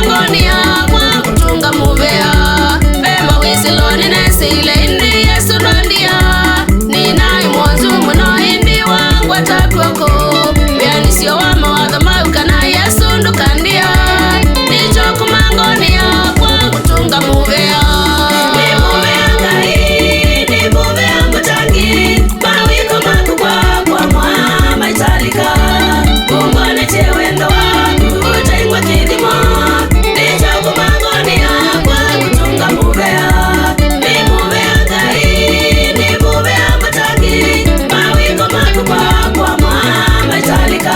kumangonia kwa kutunga muvea bema wisiloni nesile indi Yesu nondia ninayo mwanzu muno indi wangu atakwako bianisio wa mawatha maukana Yesu ndukandia nicho kumangonia kwa kutunga muvea ni muvea ngai ni muvea mutangi mawiko makubwa kwa mwama italika kumbone chewendo wangu utaingwa kithimo nicho kumangonia kwa kutunga muvea ni muvea ngai ni muvea mutangi mawiko makubwa kwa mwama italika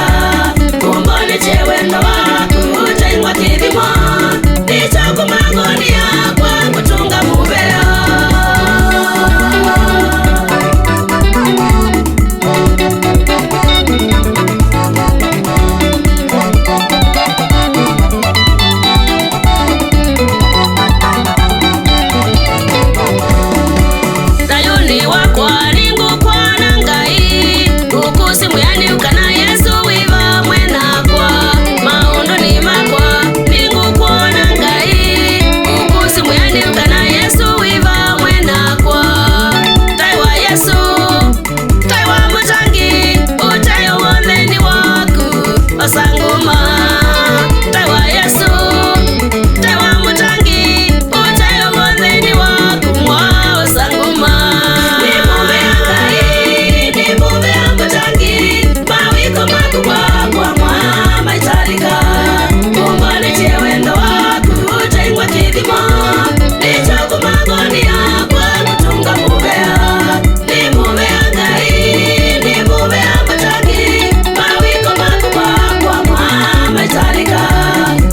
kumbone chewendo wangu utaingwa kithimo nicho kumangonia kwa kutunga muvea Dayuni wakwa ningu kwana ngai ukusi muyani ukana Yesu wiva mwenakwa maundu ni makwa ningu kwana ngai ukusi muyani ukana Yesu wiva mwenakwa taiwa Yesu taiwa mutangi utayo wontheni waku osanguma taiwa Yesu taiwa mutangi utayo wontheni waku mwa osanguma ni muvea ngai ni muvea mutangi mawiko makubwa kwa mwama italika kumbone chewendo waku utaingwa kithimo nicho kumangonia kwa kutunga muvea ni muvea ngai ni muvea mutangi mawiko makubwa kwa mwama italika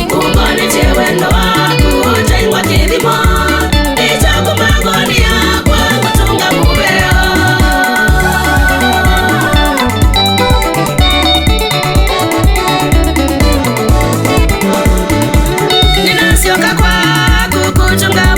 kumbone chewendo waku utaingwa kithimo nicho kumangonia kwa kutunga muvea ninasioka kwa kukuchunga